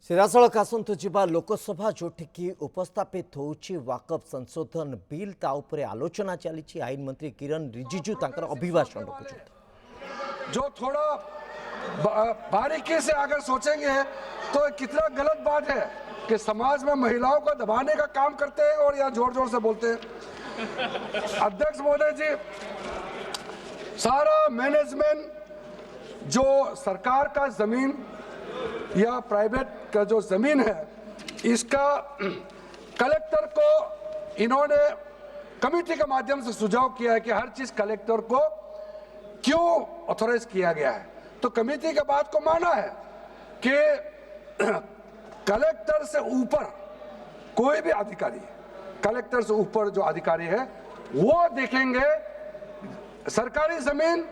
सिरासलख आसतु जा लोकसभा जोठिकी उपस्थापित होउछि वाकफ संशोधन बिल ता उपरे आलोचना चली। आईन मंत्री किरण रिजिजू तांकर अभिभाषण रखुछंती। जो थोड़ा बारीकी से अगर सोचेंगे तो कितना गलत बात है कि समाज में महिलाओं को दबाने का काम करते हैं और यहाँ जोर जोर से बोलते हैं। अध्यक्ष महोदय जी, सारा मैनेजमेंट जो सरकार का जमीन या प्राइवेट का जो जमीन है, इसका कलेक्टर को इन्होंने कमेटी के माध्यम से सुझाव किया है कि हर चीज कलेक्टर को क्यों ऑथराइज किया गया है। तो कमेटी के बात को माना है कि कलेक्टर से ऊपर कोई भी अधिकारी, कलेक्टर से ऊपर जो अधिकारी है वो देखेंगे सरकारी जमीन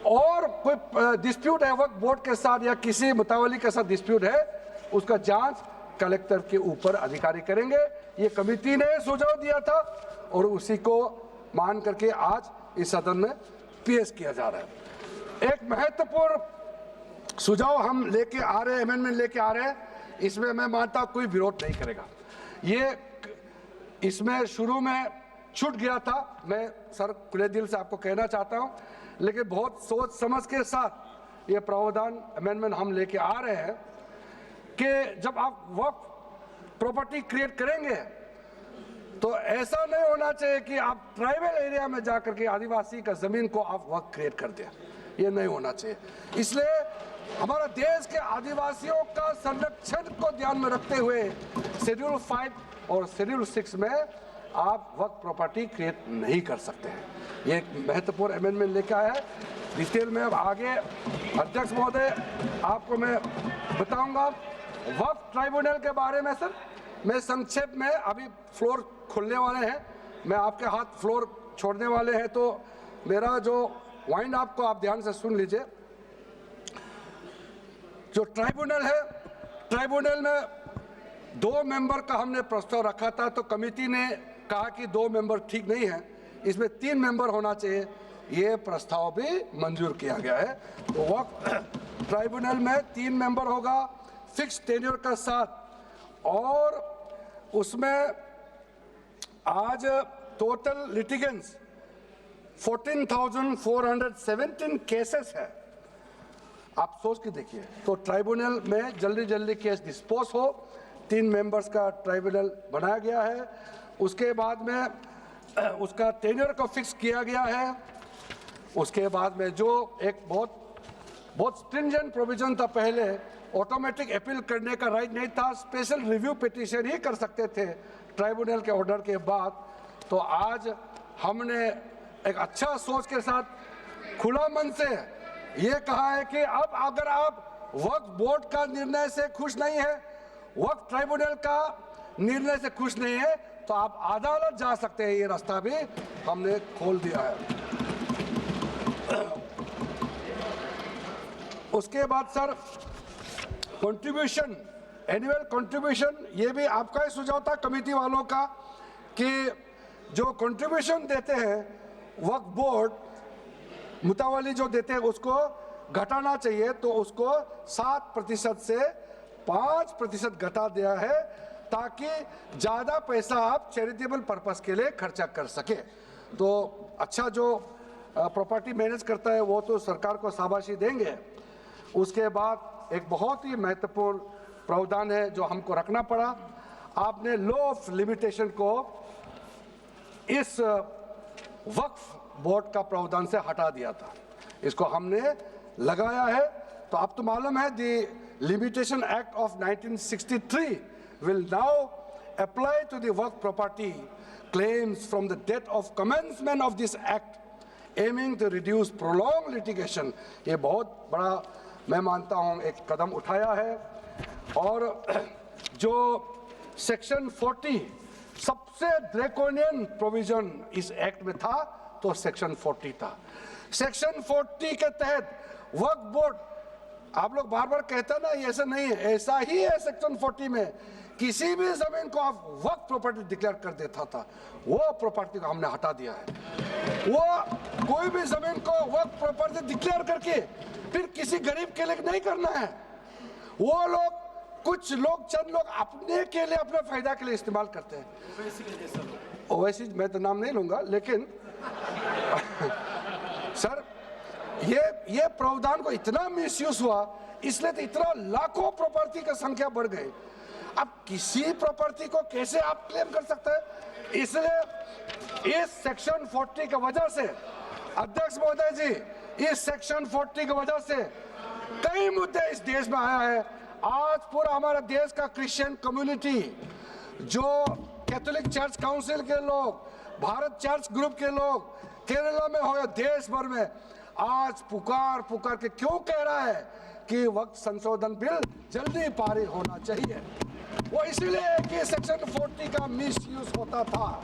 और कोई डिस्प्यूट है वक्फ बोर्ड के साथ या किसी मुतावली के साथ डिस्प्यूट है, उसका जांच कलेक्टर के ऊपर अधिकारी करेंगे। ये कमेटी ने सुझाव दिया था और उसी को मान करके आज इस सदन में पेश किया जा रहा है। एक महत्वपूर्ण सुझाव हम लेके आ रहे हैं, अमेंडमेंट लेके आ रहे हैं, इसमें मैं मानता कोई विरोध नहीं करेगा। ये इसमें शुरू में छूट गया था, मैं सर खुले दिल से आपको कहना चाहता हूं, लेकिन बहुत सोच समझ के साथ ये प्रावधान अमेंडमेंट हम लेके आ रहे हैं कि जब आप वक्फ प्रॉपर्टी क्रिएट करेंगे तो ऐसा नहीं होना चाहिए कि आप ट्राइबल एरिया में जाकर के आदिवासी का जमीन को आप वक्फ क्रिएट कर दें। ये नहीं होना चाहिए। इसलिए हमारा देश के आदिवासियों का संरक्षण को ध्यान में रखते हुए शेड्यूल 5 और शेड्यूल 6 में आप वक्फ प्रॉपर्टी क्रिएट नहीं कर सकते हैं। ये एक महत्वपूर्ण अमेंडमेंट लेके आया है। डिटेल में अब आगे अध्यक्ष महोदय आपको मैं बताऊंगा वक्फ ट्राइब्यूनल के बारे में। सर मैं संक्षेप में, अभी फ्लोर खुलने वाले हैं, मैं आपके हाथ फ्लोर छोड़ने वाले हैं, तो मेरा जो वाइंड अप को आप ध्यान से सुन लीजिए। जो ट्राइब्यूनल है, ट्राइब्यूनल में 2 मेंबर का हमने प्रस्ताव रखा था, तो कमेटी ने कहा कि 2 मेंबर ठीक नहीं है, इसमें 3 मेंबर होना चाहिए। ये प्रस्ताव भी मंजूर किया गया है। तो वक्फ ट्राइब्यूनल में 3 मेंबर होगा फिक्स टेन्योर का साथ, और उसमें आज टोटल लिटिगेंट्स 14,417 केसेस है। आप सोच के देखिए, तो ट्राइब्यूनल में जल्दी जल्दी केस डिस्पोज हो, 3 मेंबर्स का ट्राइब्यूनल बनाया गया है। उसके बाद में उसका टेन्योर को फिक्स किया गया है। उसके बाद में जो एक बहुत स्ट्रिंजेंट प्रोविजन था, पहले ऑटोमेटिक अपील करने का राइट नहीं था, स्पेशल रिव्यू पिटीशन ही कर सकते थे ट्राइब्यूनल के ऑर्डर के बाद। तो आज हमने एक अच्छा सोच के साथ खुला मन से ये कहा है कि अब अगर आप वक्फ बोर्ड का निर्णय से खुश नहीं है, वक्फ ट्राइब्यूनल का निर्णय से खुश नहीं है, तो आप अदालत जा सकते हैं। ये रास्ता भी हमने खोल दिया है। उसके बाद सर कंट्रीब्यूशन, एनुअल कंट्रीब्यूशन, ये भी आपका ही सुझाव था कमेटी वालों का कि जो कंट्रीब्यूशन देते हैं वक्फ बोर्ड मुतावली जो देते हैं उसको घटाना चाहिए, तो उसको 7% से 5% घटा दिया है, ताकि ज़्यादा पैसा आप चैरिटेबल पर्पस के लिए खर्चा कर सके। तो अच्छा जो प्रॉपर्टी मैनेज करता है वो तो सरकार को शाबाशी देंगे। उसके बाद एक बहुत ही महत्वपूर्ण प्रावधान है जो हमको रखना पड़ा, आपने लॉ ऑफ लिमिटेशन को इस वक्फ बोर्ड का प्रावधान से हटा दिया था, इसको हमने लगाया है। तो अब तो मालूम है the limitation act of 1963 will now apply to the work property claims from the date of commencement of this act, aiming to reduce prolonged litigation। ये बहुत बड़ा मैं मानता हूँ एक कदम उठाया है। और जो सेक्शन 40 सबसे ड्रैकोनियन प्रोविजन इस एक्ट में था, तो सेक्शन 40 था। सेक्शन 40 के तहत वक्फ बोर्ड, आप लोग बार बार कहते हैं ना, ये ऐसा नहीं है, ऐसा ही है। सेक्शन 40 में किसी भी जमीन को आप वक्फ प्रॉपर्टी डिक्लेयर कर देता था, वो प्रॉपर्टी को हमने हटा दिया है। वो कोई भी जमीन को वक्फ प्रॉपर्टी डिक्लेयर करके फिर किसी गरीब के लिए नहीं करना है। वो लोग कुछ लोग, चंद लोग अपने के लिए, अपने फायदा के लिए इस्तेमाल करते हैं। ओवैसी मैं तो नाम नहीं लूंगा, लेकिन सर ये प्रावधान को इतना मिसयूज हुआ, इसलिए तो इतना लाखों प्रॉपर्टी की संख्या बढ़ गई। अब किसी प्रॉपर्टी को कैसे आप क्लेम कर सकते हैं? इसलिए इस सेक्शन 40 की वजह से, अध्यक्ष महोदय जी, इस सेक्शन 40 की वजह से कई मुद्दे इस देश में आया है। आज पूरा हमारा देश का क्रिश्चियन कम्युनिटी, जो कैथोलिक चर्च काउंसिल के लोग, भारत चर्च ग्रुप के लोग, केरला में हो या देश भर में, आज पुकार के क्यों कह रहा है कि वक्त संशोधन बिल जल्दी पारित होना चाहिए। वो इसलिए कि सेक्शन 40 का मिसयूज होता था।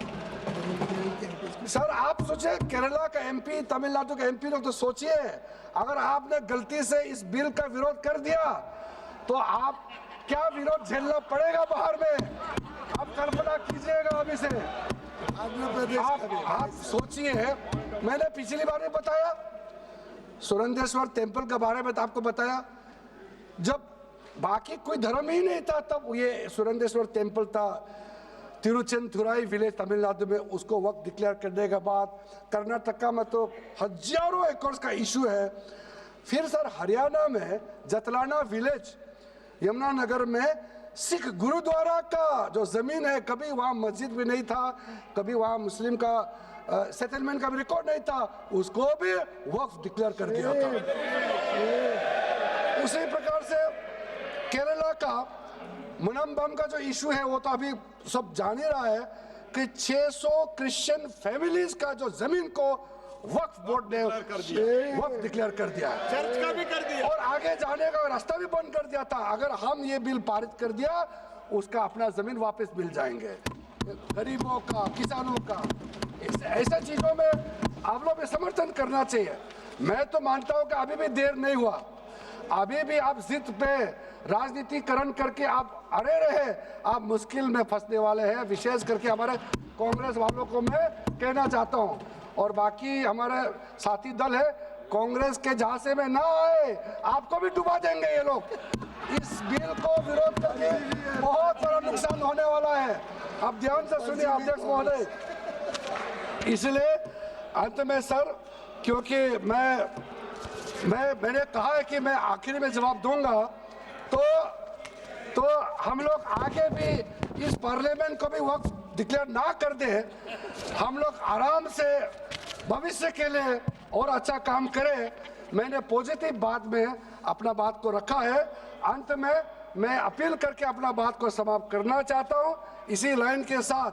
सर आप सोचिए, केरला का एमपी, तमिलनाडु का एमपी लोग तो सोचिए, अगर आपने गलती से इस बिल का विरोध कर दिया तो आप क्या विरोध झेलना पड़ेगा बाहर में, आप कल्पना कीजिएगा अभी से। आप सोचिए, मैंने पिछली बार भी बताया सुरेंद्रेश्वर टेम्पल के बारे में, तो आपको बताया जब बाकी कोई धर्म ही नहीं था तब ये सुरेंद्रेश्वर टेम्पल था। तिरुचेंदुराई विलेज तमिलनाडु में, उसको वक्त डिक्लेयर करने के बाद कर्नाटका में तो हजारों एकड़ का इशू है। फिर सर हरियाणा में जतलाना विलेज, यमुनानगर में सिख गुरुद्वारा का जो जमीन है, कभी वहाँ मस्जिद भी नहीं था, कभी वहाँ मुस्लिम का सेटलमेंट का भी रिकॉर्ड नहीं था, उसको भी वक्फ डिक्लेयर कर दिया था। उसी प्रकार से केरला का मुनम्बम का जो इशू है, वो तो अभी सब जान ही रहा है कि 600 क्रिश्चियन फैमिलीज का जो जमीन को वक्फ बोर्ड ने वक्फ डिक्लेयर कर दिया, चर्च का भी कर दिया और आगे जाने का रास्ता भी बंद कर दिया था। अगर हम ये बिल पारित कर दिया, उसका अपना जमीन वापस मिल जाएंगे गरीबों का, किसानों का। ऐसा चीजों में आप लोग भी समर्थन करना चाहिए। मैं तो मानता हूं कि अभी भी देर नहीं हुआ, अभी भी आप जिद पे राजनीतिकरण करके आप अड़े रहे, आप मुश्किल में फंसने वाले हैं। विशेष करके हमारे कांग्रेस वालों को मैं कहना चाहता हूं, और बाकी हमारे साथी दल है, कांग्रेस के झांसे में ना आए, आपको भी डुबा देंगे ये लोग। इस बिल को विरोध करके बहुत बड़ा नुकसान होने वाला है। आप ध्यान से सुनिए अध्यक्ष महोदय। इसलिए अंत में सर, क्योंकि मैंने कहा है कि मैं आखिर में जवाब दूंगा, तो हम लोग आगे भी इस पार्लियामेंट को भी वक्त डिक्लेयर ना कर दे, हम लोग आराम से भविष्य के लिए और अच्छा काम करें। मैंने पॉजिटिव बात में अपना बात को रखा है। अंत में मैं अपील करके अपना बात को समाप्त करना चाहता हूं। इसी लाइन के साथ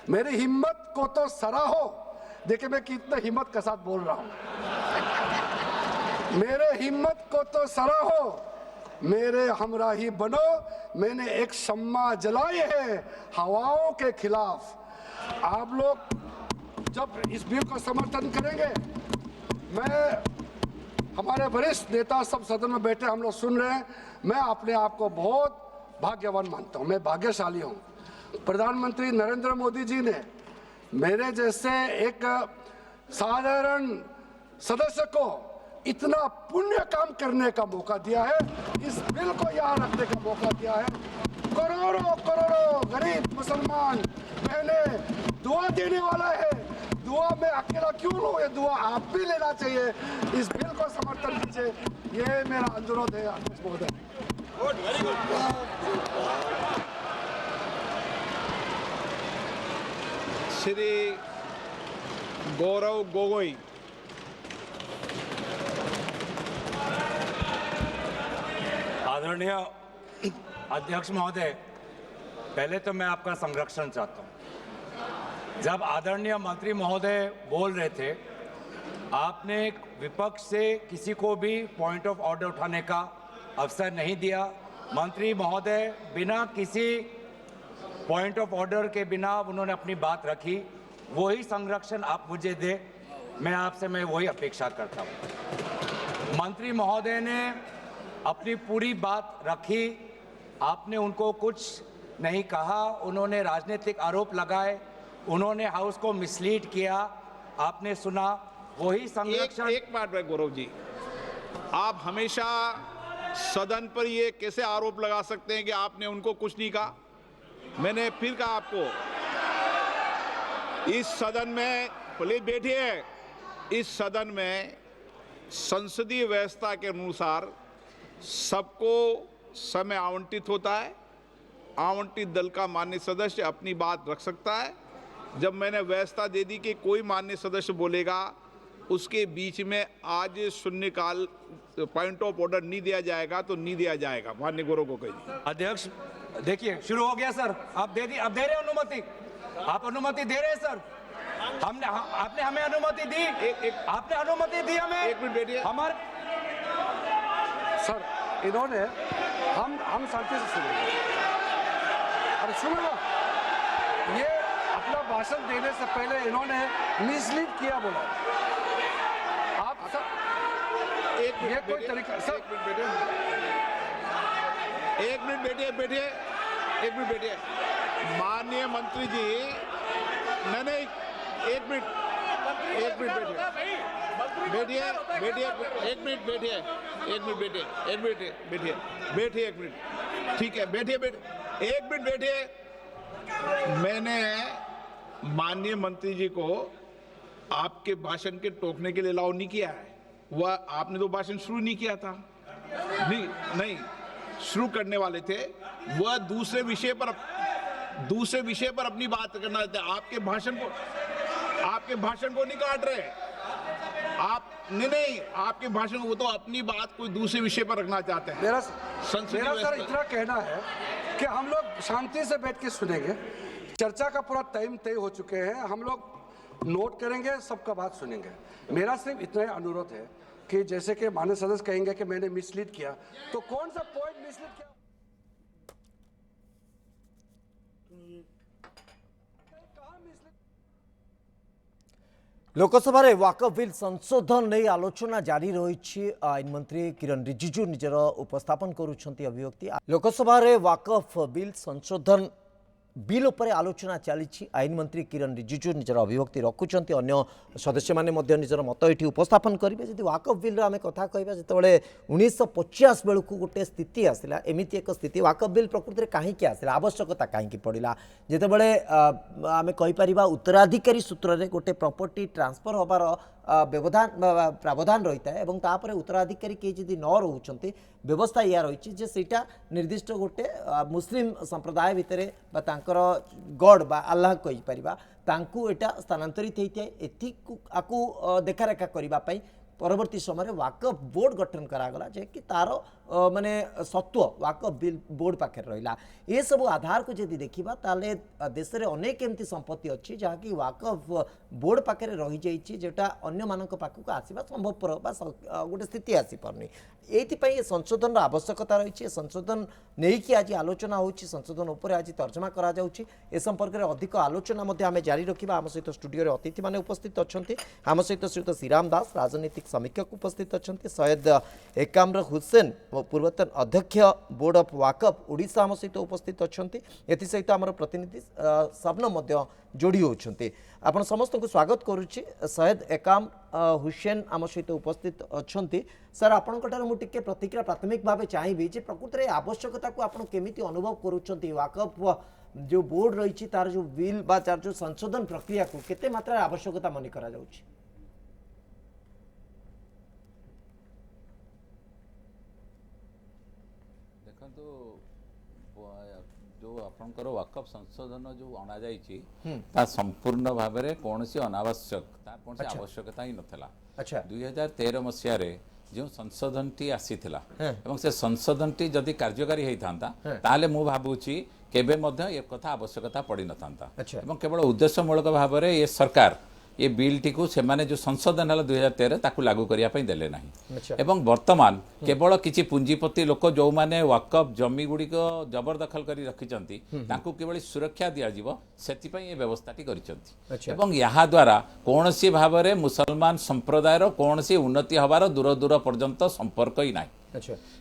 मेरी हिम्मत को तो सराहो। देखिए मैं कितना हिम्मत के साथ बोल रहा हूं। मेरे हिम्मत को तो सराहो, मेरे हमराही बनो। मैंने एक शम्मा जलाई है हवाओं के खिलाफ। आप लोग जब इस बिल को समर्थन करेंगे, मैं, हमारे वरिष्ठ नेता सब सदन में बैठे, हम लोग सुन रहे हैं, मैं अपने आप को बहुत भाग्यवान मानता हूं, मैं भाग्यशाली हूं। प्रधानमंत्री नरेंद्र मोदी जी ने मेरे जैसे एक साधारण सदस्य को इतना पुण्य काम करने का मौका दिया है, इस बिल को यहाँ रखने का मौका दिया है। करोड़ों करोड़ों गरीब मुसलमान बहने दुआ देने वाला है। दुआ में अकेला क्यों लूं, ये दुआ आप भी लेना चाहिए। इस बिल को समर्थन कीजिए, ये मेरा अनुरोध है अध्यक्ष महोदय। श्री गौरव गोगोई। आदरणीय अध्यक्ष महोदय, पहले तो मैं आपका संरक्षण चाहता हूं। जब आदरणीय मंत्री महोदय बोल रहे थे, आपने विपक्ष से किसी को भी पॉइंट ऑफ ऑर्डर उठाने का अवसर नहीं दिया। मंत्री महोदय बिना किसी पॉइंट ऑफ ऑर्डर के बिना उन्होंने अपनी बात रखी। वही संरक्षण आप मुझे दे, मैं वही अपेक्षा करता हूं। मंत्री महोदय ने अपनी पूरी बात रखी, आपने उनको कुछ नहीं कहा। उन्होंने राजनीतिक आरोप लगाए, उन्होंने हाउस को मिसलीड किया, आपने सुना। वही संरक्षण। एक बात है गौरव जी, आप हमेशा सदन पर ये कैसे आरोप लगा सकते हैं कि आपने उनको कुछ नहीं कहा। मैंने फिर कहा आपको, इस सदन में, प्लीज बैठिए, इस सदन में संसदीय व्यवस्था के अनुसार सबको समय आवंटित होता है। आवंटित दल का मान्य सदस्य अपनी बात रख सकता है। जब मैंने व्यवस्था दे दी कि कोई मान्य सदस्य बोलेगा, उसके बीच में आज शून्यकाल पॉइंट ऑफ ऑर्डर नहीं दिया जाएगा तो नहीं दिया जाएगा। माननीय गौरव को कहिए। अध्यक्ष देखिए, शुरू हो गया सर। आप दे रहे अनुमति, आप अनुमति दे रहे हैं सर। आपने हमें अनुमति दी, आपने अनुमति दी हमें। एक मिनट बैठिए। हमारे सर, इन्होंने हम शांति से सुनेंगे। अरे सुनो ना, ये अपना भाषण देने से पहले इन्होंने मिसलीड किया बोला। आप सब ये कोई तरीका सर, एक मिनट बैठिए, एक मिनट बैठिए। माननीय मंत्री जी, नहीं, एक मिनट बैठिए, एक मिनट, ठीक है, बैठिए, एक मिनट बैठिए। मैंने माननीय मंत्री जी को आपके भाषण के टोकने के लिए अलाउ नहीं किया है। वह आपने तो भाषण शुरू नहीं किया था, नहीं शुरू करने वाले थे। वह दूसरे विषय पर अपनी बात करना चाहते। आपके भाषण को नहीं काट रहे आप, नहीं, आपके भाषण को, वो तो अपनी बात कोई दूसरे विषय पर रखना चाहते हैं। मेरा सर इतना कहना है कि हम लोग शांति से बैठ के सुनेंगे। चर्चा का पूरा टाइम तय हो चुके हैं, हम लोग नोट करेंगे, सबका बात सुनेंगे। मेरा सिर्फ इतना ही अनुरोध है कि जैसे कि माननीय सदस्य कहेंगे कि मैंने मिसलीड किया, तो कौन सा पॉइंट मिसलीड किया? लोकसभा वाकफ बिल संशोधन नहीं आलोचना जारी रही। आईन मंत्री किरण रिजिजू निजर उपस्थापन करुछंती अभिव्यक्ति। लोकसभा वाकफ बिल संशोधन बिल उपर आलोचना चली। आईन मंत्री किरण रिजिजू निजर अभिव्यक्ति रखुंट, अन्य सदस्य मैंने निजर मत ये उपस्थापन करेंगे। जी वाकफ बिल आम कथा कहवा, जो 1950 बेलू गोटे स्थिति आसला, एमती एक स्थिति वाकफ बिल प्रकृति में कहीं आसला, आवश्यकता कहीं पड़ा, जितेबाला आम कहीपर उत्तराधिकारी सूत्र में गोटे प्रॉपर्टी ट्रांसफर होबार व्यवधान प्रावधान रही है। तापर उत्तराधिकारी कई जदि न रोचे व्यवस्था या रही है सेटा निर्दिष्ट गोटे मुस्लिम संप्रदाय भितर गॉड बा अल्लाह कहीपर एटा स्थानांतरित होता है। एको देखारेखा करने परवर्ती समय वाकफ बोर्ड गठन करागला, जे कि तार माने सत्व वाकफ बिल बोर्ड पाखे रहा। ये सब आधार को जब देखा ताले देश में अनेक एमती संपत्ति अच्छी जहाँकि वाकफ बोर्ड पाखे रही जाइए, जोटा अन्य मानक पाखक आसवा संभवपर गोटे स्थिति आसीपारनी। ये संशोधन आवश्यकता रही। संशोधन नहीं कि आज आलोचना हो, संशोधन उपर आज तर्जमा करा जाउछि। ए संपर्क में अधिक आलोचना आम जारी रखा। आम सहित स्टूडियो अतिथि मैंने उपस्थित अच्छा। आम सहित श्रीयुत श्रीराम दास राजनीतिक समीक्षक उपस्थित अच्छा। सैयद एकाम्र हुसैन पूर्वतन अध्यक्ष बोर्ड ऑफ वाकफ ओडिशा आम सहित उपस्थित अच्छा। एसहित आम प्रतिनिधि सबन जोड़ी होती। आपण समस्त को स्वागत करुच्ची। सैयद एकाम हुसैन आम सहित उपस्थित अच्छा। सर आपंकर मुझे प्रतिक्रिया प्राथमिक भाव चाहिए जे प्रकृति में आवश्यकता को आप केमिति अनुभव करुँच वाकफ जो बोर्ड रही तार जो बिल बा तार जो संशोधन प्रक्रिया को केते मात्रा आवश्यकता मन करा जाउछि? देखो जो आपंकर वाकफ संशोधन जो अणा जाइछि ता संपूर्ण भाव में कौन सी अनावश्यक तार कौन सी आवश्यकता ही नथला। अच्छा 2013 मसीह रे जो संशोधन टी आसीथिला एवं से संशोधन टी जदि कार्यकारी होइथांता ताले मु भाबुछि केबे मध्य एक कथा आवश्यकता पड़ी नथांता। अच्छा। एवं केवल उद्देश्यमूलक भाव में ये सरकार ये बिल टी को सेमाने जो संशोधन है 2013 ताकू लागू करिया पई देले नाही। एवं वर्तमान केवल किछि पूंजीपति लोक जो माने वाकफ जमी गुडी को जबरदखल करी रखिचंती ताकू केवल सुरक्षा दिया जीवो सेति पई ये व्यवस्थाटी करिचंती। एवं यहाँ द्वारा कौन सी भाव में मुसलमान संप्रदाय रो कौन सी उन्नति हबार दूर दूर पर्यंत संपर्क ही नाही।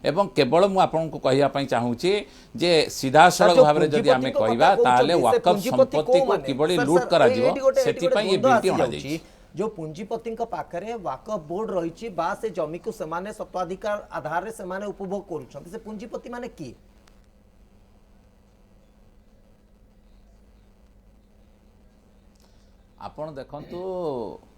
एवं केवल मु आपनको कहिया पई चाहूची जे सीधा सड़क भाव में जदि आमे कहिबा ताले वाकफ संपत्ति को किबळी लूट करा जीवो सेति पई ये बिलटी अणा जाई। जो पुंजीपति पाखे वाकफ बोर्ड रही से जमी को सेमाने सत्वाधिकार आधार से उपभोग करुँच से पुंजीपति माने किए आपण देखंतु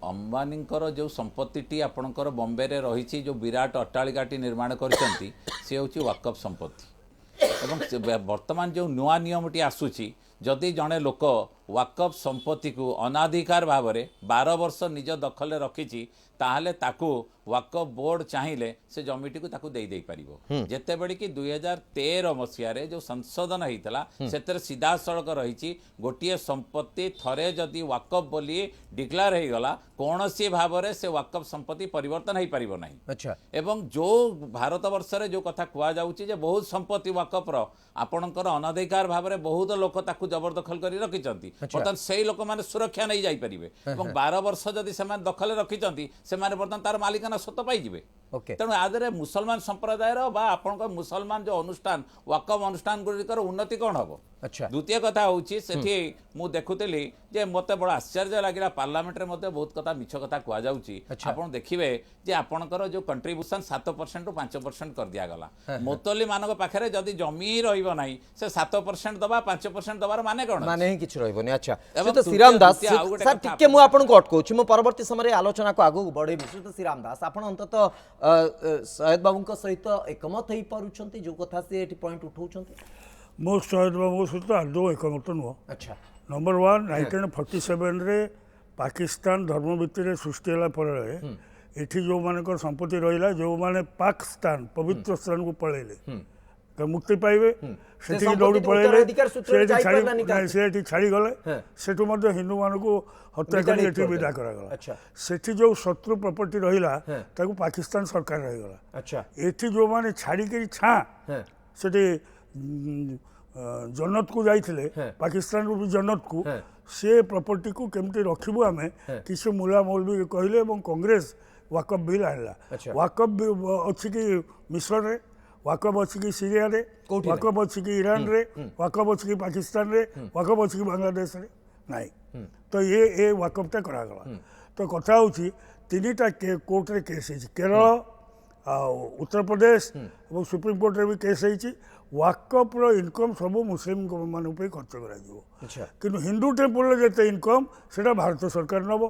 अंबानींकर जो संपत्ति आपणकर बॉम्बे रे रही जो विराट अट्टालिकाटी निर्माण करछंती से होची वाकफ संपत्ति एवं वर्तमान जो नुआ नियमटी आसुची जदि जड़े लोक वाकफ संपत्ति को अनाधिकार भाव में 12 वर्ष निज दखल रखी ताहले ताकू वाकफ बोर्ड चाहिए से जमीटी को ताकू दे पारिबो जेते बड़ी कि 2013 मसीह रे जो संशोधन होता से सीधा सड़क रही गोटे संपत्ति थरे जदि वाकफ बोली डिक्लेयर हो गला कौन सी भाव में से वाकफ संपत्ति परिवर्तन हो पारिबो नहीं। अच्छा एवं जो भारत वर्ष रे जो कथा कुआ जाउची जे बहुत संपत्ति वाकफ रो आपणकर अनाधिकार भाव में बहुत लोक ताकू जबरदखल करी रखिचंती बर्तमान से लोक माने सुरक्षा नहीं जाई परिबे एवं 12 वर्ष जदि से दखल रखिचंती से बर्तमान तार मालिकाना सत पाइबे तेणु आदरे मुसलमान संप्रदाय आपण मुसलमान जो अनुष्ठान वाकफ अनुष्ठान गुड़िकर उन्नति कौन हम। अच्छा द्वितीय कथा होची सेठी मु देखुतली जे मते बड़ा आश्चर्य लागिला पार्लियामेंट रे मते बहुत कथा मिछ कथा कुआ जाउची आपण देखिबे जे आपणकर जो कंट्रीब्यूशन 7% रु 5% कर दिया गला मोतली मानक पाखरे जदी जमी रहइबो नाही से 7% दबा 5% दबार माने कोन माने ही किछ रहइबोनी। अच्छा तो श्रीराम दास सर टिके मु आपन को अटकोछि मु परवर्ती समय आलोचना को आगु बढ़े तो श्रीराम दास आपण अंतत शहीद बाबू सहित एकमत हो पारुछंती जो कथा से एटी पॉइंट उठाउछंती मो शहीद बाबू सहित आदौ एकमत नुह। अच्छा नंबर 1 1947 रे पाकिस्तान धर्म भितर सृष्टि होला परे एठी जो मानकर संपत्ति रहिला जो माने पाकिस्तान पवित्र स्थान को पळेले तो मुक्ति पाइबे सेठी दौड़ी पळेले सेठी छाड़ी गले सेठु मध्ये हिंदू मानकू हत्या करी एठी विदा करा गला। अच्छा सेठी जो शत्रु प्रॉपर्टी रहिला ताकू पाकिस्तान सरकार रहि गला। अच्छा एठी जो माने छाड़ी के छा सेठी जन्नत को जाइथिले पाकिस्तान को भी जन्नत को से प्रॉपर्टी को केमती रखिबो आमे किसी मुला मौलवी कहले एवं कांग्रेस वाकफ बिल आनला। वाकफ अछि कि मिस्र रे वाकफ अछि कि सीरिया रे वाकफ अछि कि ईरान रे वाकफ अछि कि पाकिस्तान रे वाकफ अछि कि बांग्लादेश रे नहीं तो ये वाकफटा करा गला। तो कथा होछि तीनटा कोर्ट रे केस है केरल उत्तर प्रदेश और सुप्रीम कोर्ट रे भी केस है वाकफ रो इनकम सब मुस्लिम मान खर्च कर हिंदू टेम्पल जिते इनकम से भारत सरकार नब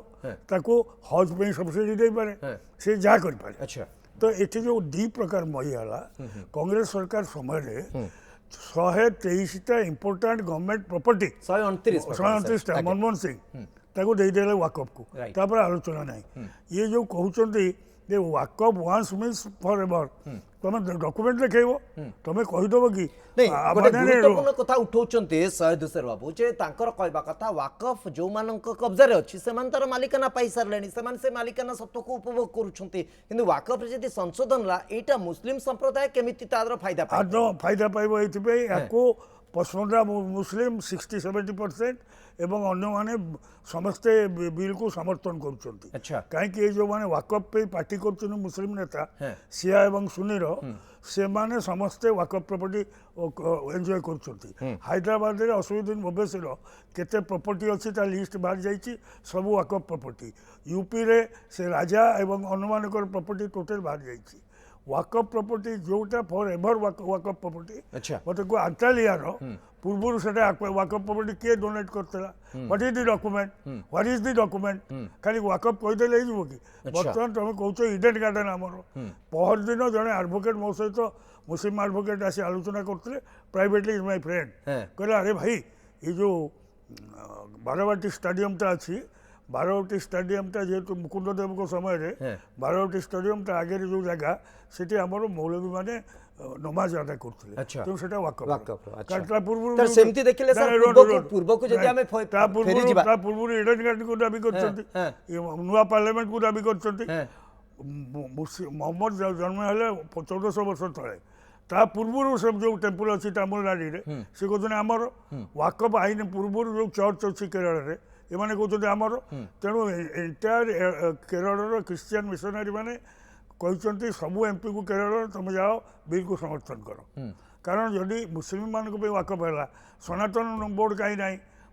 ताको हज पे सब्सिडी दे पारे से जा कर पारे। अच्छा तो ये जो दी प्रकार महिला कांग्रेस सरकार समय 123टा इंपोर्टेंट गवर्नमेंट प्रॉपर्टी 129टा मनमोहन सिंह ताको दे देले वाकफ को तापर आलोचना नहीं ये जो कहउचंती जे वाकफ वंस मीन्स फॉर एवर तुम डॉक्यूमेंट देखो तुम कहीदेव कि गुरुत्वपूर्ण कथा उठाउचंती शहीद हुसैन बाबू जे तांकर कहबा कथा वाकफ जो मानक कब्जा रे अछि सेमान तार मालिकाना पाई सारलेनी सेमान से मालिकाना सत्व को उपभोग करूछंती किंतु वाकफ रे जदी संशोधन ला एटा मुस्लिम संप्रदाय केमिति तार फायदा पाइबो एथिबे याको पसंदा मुस्लिम 60-70% एवं अन्य माने समस्ते बिल को समर्थन करुछंती। अच्छा कहीं जो माने वाकफ पे पार्टी कर मुस्लिम नेता सिया एवं सुनीर से माने समस्ते वाकफ प्रॉपर्टी एंजॉय करुछंती। हैदराबाद रे असुद्दीन ओवैसी केते प्रॉपर्टी अछि ता लिस्ट बाहर जाइछि सब वाकफ प्रॉपर्टी यूपी रे से राजा एवं अनुमानकर प्रॉपर्टी टोटल बाहर जाइछि वाकफ प्रॉपर्टी जोटा फॉर एवर वाकफ प्रॉपर्टी। अच्छा मत को अंटालियार पूर्व से वाकफ प्रॉपर्टी किए डोनेट करतेला what is the document what is the document खाली वाकफ कहीदेले हो कि बर्तमान तुम कहूच इडेन गार्डन आमर पहर दिन जड़े एडवोकेट मो सहित मुस्लिम एडवोकेट आसी आलोचना करते प्राइवेटली इज माय फ्रेंड कहले अरे भाई ये जो बारवाटी स्टेडियमटा अच्छी बारवाटी स्टेडियमटा जेहेतु मुकुंददेव को समय बारवाटी स्टेडियमटा आगे जो जगह सेठी आमर मौलवी माने नमाज अदा करते तो सेटा वाकफ पूर्व सेमती देखिले सर पूर्व को जदी हमें फेरी जिबा ता पूर्व इडेन गार्डन को दाबी करछंती नुआ पार्लियामेंट को दाबी करछंती मोहम्मद जन्म हेले 1400 वर्ष तले ता पूर्व सब जो टेम्पल अच्छी तमिलनाडु रे से कहते आमर वाकफ आईन पूर्व जो चर्च अच्छी केरल रे एमाने कहते आमर तेणु एंटायर केरल क्रिश्चियन मिशनरी माने कहते सबू एमपी को केरल तुम जाओ बिल को समर्थन कर कारण जदि मुस्लिम मान वाकफ है सनातन बोर्ड कहीं ना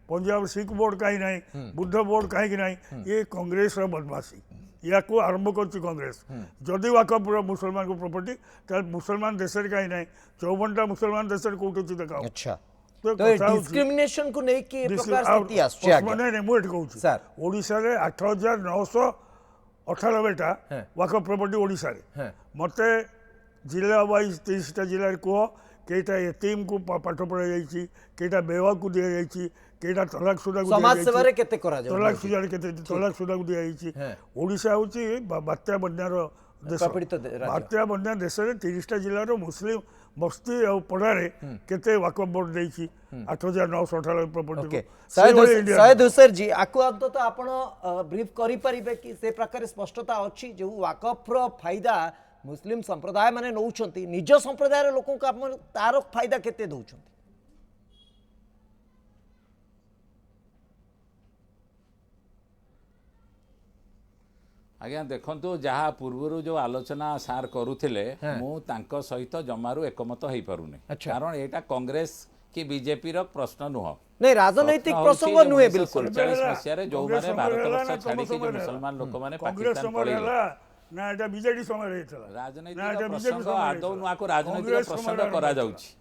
पंजाब सिख बोर्ड कहीं नहीं बुद्ध बोर्ड कहीं नहीं ये कांग्रेस बदमाशी या को आरंभ कर कांग्रेस जदि वाकफ मुसलमान को प्रॉपर्टी ताल मुसलमान देश कहीं नहीं 54टा मुसलमान देश कौट अच्छी देखा अच्छा तो तो डिस्क्रिमिनेशन को नहीं कि प्रकार स्थिति आसुची आगे मुझे कहूँ सर। ओडिशा रे 8,998टा वाकफ प्रॉपर्टी ओडिशा रे मते जिला वाइज 30टा जिले कह केटा एतीम को पाठ पढ़ा जाइए केटा बेवा को दि जाइए केटा तलाक सुधा को समाज सेवा रे केते करा जाय तलाक सुधा केते तलाक सुधा को दि जाइए ओडिशा होची बात्या बन्यार देश प्रपीड़ित राज्य। बात्या बन्या देश रे 30टा जिल्लार मुस्लिम बस्ती और पड़ारे केते वाकफ बोर्ड देइछि 8,998 प्रॉपर्टी ओके को सैयद हुसैन जी आकु अंततः आपण ब्रीफ करि परिबे कि से प्रकार स्पष्टता अछि जो वाकफ रो फायदा मुस्लिम संप्रदाय माने नौछंती निज संप्रदाय रो लोकन को आपण तार फायदा केते दउछंती आज्ञा देखंतु जहाँ पूर्व जो आलोचना सार करुथिले मु तांको सहित जमारू एकमत होई पारुने अच्छा। कारण एटा कांग्रेस कि बीजेपी रो प्रश्न नुह नहीं राजनैतिक प्रसंग नुहे बिल्कुल 1947 मसीहारे जो माने भारत वर्ष छाड़ी के जो मुसलमान लोक माने कांग्रेस पाकिस्तान समय पळेले रहला ना एटा बीजेडी समय रहला राजनैतिक प्रसंग आदौ नुआको राजनैतिक प्रसंग करा जाउछि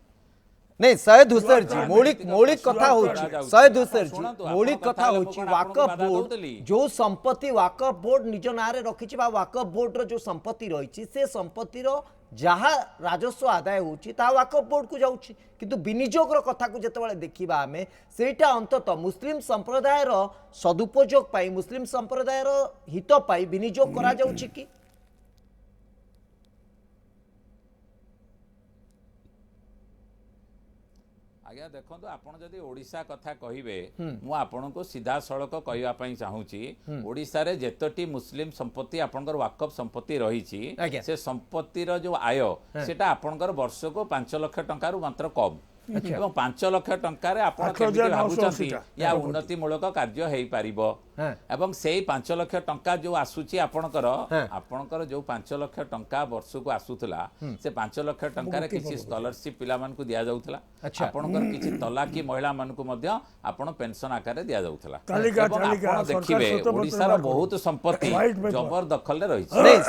नहीं सैयद हुसैन जी मौलिक कथा होची सैयद हुसैन जी मौलिक कथा होची वाकफ बोर्ड जो संपत्ति वाकफ बोर्ड निज नारे रखिछि बा वाकफ बोर्ड रो जो संपत्ति रहिछि से संपत्ति रो जहाँ राजस्व आदाय होची ता वाकफ बोर्ड को जाउछि किंतु विनियोग रो कथा को जेतेबेले देखिबा हमें सेटा अंततः मुस्लिम संप्रदाय रो सदुपयोग पाई मुस्लिम संप्रदाय रो हित पाई विनियोग करा जाउछि कि आज्ञा देखो आपण जदि ओडिशा कथा कहिबे मु आपण को सीधा सड़क कहवा पई चाहूची ओडिशा रे जेतोटी मुस्लिम संपत्ति आपनकर वाकफ संपत्ति रहिछि से संपत्ति रो जो आय सेटा आपनकर वर्ष को 5 लाख टंका रु मात्र कम एवं 5 लाख टंका रे आपण केमिति भाबुचंती या उन्नति मूलक कार्य हेई पारिबो एवं सेई 5 लाख टंका जो आसुची आपनकर जो 5 लाख टंका वर्ष को आसुतला से 5 लाख टंका रे किछि स्कॉलरशिप पिला मान को दिया जाउतला आपनकर किछि तलाकी महिला मान को मध्य आपण पेंशन आकार दिया जाउतला एवं आपण देखिबे ओडिसा रो बहुत संपत्ति जबरदखल रे रहिछि नहीं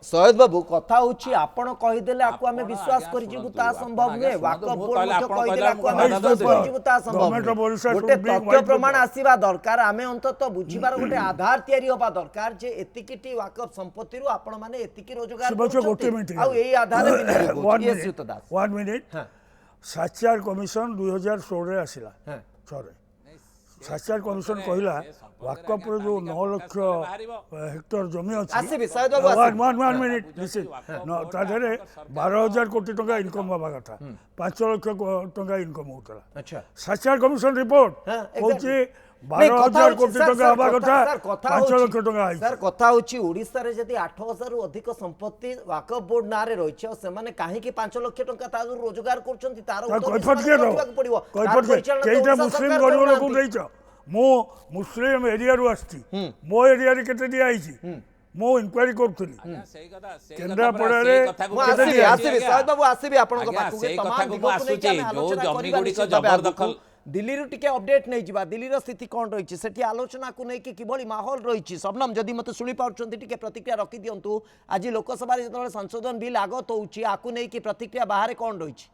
सैयद बाबू कथा होची आपण कहि देले आकु हमें विश्वास करि जिबु ता संभव नै वाकफ बोर्ड मते कहि देले आकु हमें विश्वास करि जिबु ता संभव गोटे तथ्य प्रमाण आसीबा दरकार हमें अंततः बुझिबार गोटे आधार तयारी होबा दरकार जे एतिकिटी वाकफ संपत्ति रु आपण माने एतिकी रोजगार करछथि आ एई आधार विनियोग 1 मिनिट साचार कमिशन 2016 रे आसिला छरे साचार कमिशन कहला वाकफ रो जो 9 लाख हेक्टर जमी अछि आसीबे शायद बाबू 1 मिनिट लिसन ता धरे 12,000 कोटी टका इनकम बाबा कथा 5 लाख टका इनकम होतला अच्छा साचार कमिशन रिपोर्ट कहछि 12,000 कोटी टका हवा कथा 5 लाख टका आई सर कथा होची ओडिसा रे जदी 8,000 रु अधिक संपत्ति वाकफ बोर्ड नारे रहिछ से माने काहे कि 5 लाख टका ता रोजगार करछंती तार केटा मुस्लिम गरीब लोक देइछ मो मुस्लिम एरिया रु आस्ती मो एरिया रे केते दिया आइछि मो इंक्वायरी करथुली केंद्रापड़ा रे आसीबे शायद बाबू आसीबे आपन को पाखु के तमाम दिगो आसुची जो जमी गुडी को जबरदखल दिल्ली रु टिके अपडेट नहीं जिबा दिल्ली रो स्थिति कोन रही छि सेठी आलोचना को नै कि किबोली माहौल रही छि सबनम जदी मते सुनी पाउछंती टिके प्रतिक्रिया रखि दियंतु आज लोकसभा रे जतले संशोधन बिल आगत होउछि आकु नै कि प्रतिक्रिया बाहर कोन रही छि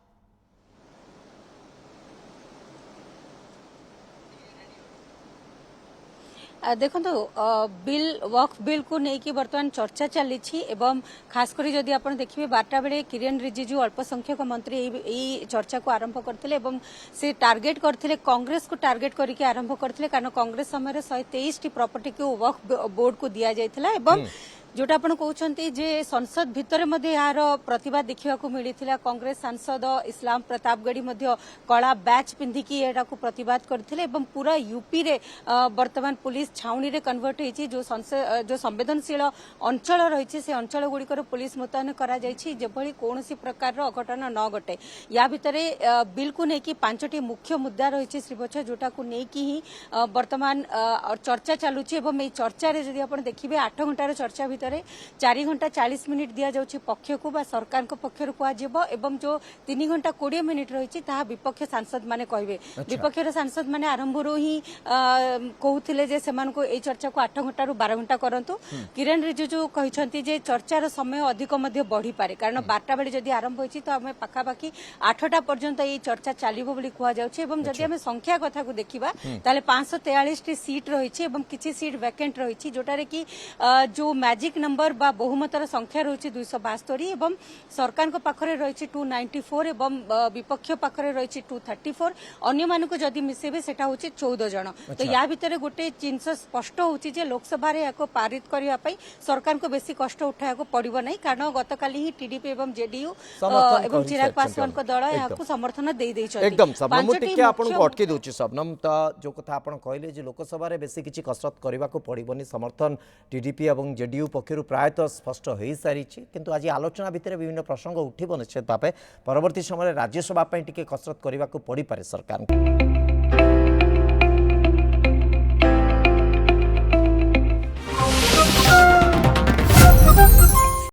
देखो बिल वक्फ बिल को लेकिन बर्तमान चर्चा चली एवं खासकर जदि आप देखिए 12टा बेले किरेन रिजिजू अल्पसंख्यक मंत्री यही चर्चा को आरंभ करते से टार्गेट करते कांग्रेस को टार्गेट करके आरंभ करते कारण कांग्रेस समय 123 प्रॉपर्टी को वक्फ बोर्ड को दि जाइए जोटा आपण कहते जे संसद भितर यार प्रतिवाद देखा मिलता कांग्रेस सांसद इस्लाम प्रतापगढ़ी कला बैच पिंधिकी एटा को प्रतिवाद करते पूरा यूपी रे वर्तमान पुलिस छाउनी रे कन्वर्ट होती जो संवेदनशील अंचल रही से अंचल गुड़िकर पुलिस मुतयन कर कौन प्रकार अघटन न घटे या भितर बिल को लेकिन 5टी मुख्य मुद्दा रही श्रीवत्स जोटा को लेकिन ही वर्तमान चर्चा चलुची चर्चा जब आप देखिए 8 घंटार चर्चा भितर 4 घंटा 40 मिनिट दि जाउछि पक्ष को बा सरकार को पक्षर कुआजिबो एवं जो 3 घंटा 20 मिनिट रही ताहा विपक्ष सांसद माने कहबे विपक्षर सांसद माने आरंभ रो ही कहउथिले जे सेमान को ए चर्चा को 8 घंटा रु 12 घंटा करंतु किरण रिजिजू कहिसंती जे चर्चार समय अधिक मध्य बढ़ी पारे कारण 12टा बेले जदि आरंभ होइछि तो हमें पाखापाखि 8टा पर्यंत ए चर्चा चलिबो बोली कुआ जाउछि एवं जदि हमें संख्या कथा को देखिबा ताले 543 टी सीट रही एवं किसी सीट वैकेंट रही जोटारे कि जो मैजिक नंबर बा बहुमतर संख्या रही 272 एवं सरकार पाखरे रही 294 एवं विपक्ष पाखरे रही 234 अन्य मानक जदि मिसेबे सेटा होछि 14 जन तो या भितर गोटे जिनस स्पष्ट होछि जे लोकसभा रे याको पारित करिया पई सरकार को बेसी कष्ट उठाया पड़िबो नै कारण गतकाली ही टीडीपी एवं जेडीयू एवं चिराग पासवान को दल याको समर्थन दे दै छथि एकदम सबनम मु टिके आपन को अटकी दोछि सबनम त जो कथा आपन कहले जे लोकसभा रे बेसी किछि कसरत करबा को पड़िबोनी समर्थन टीडीपी एवं जेडीयू पक्षरु प्रायतः स्पष्ट होई सारी किंतु आज आलोचना भितर विभिन्न प्रसंग उठिबो निश्चित भाबे परवर्ती समय राज्यसभा पई टिके कसरत करबा को पड़ी पारे सरकार।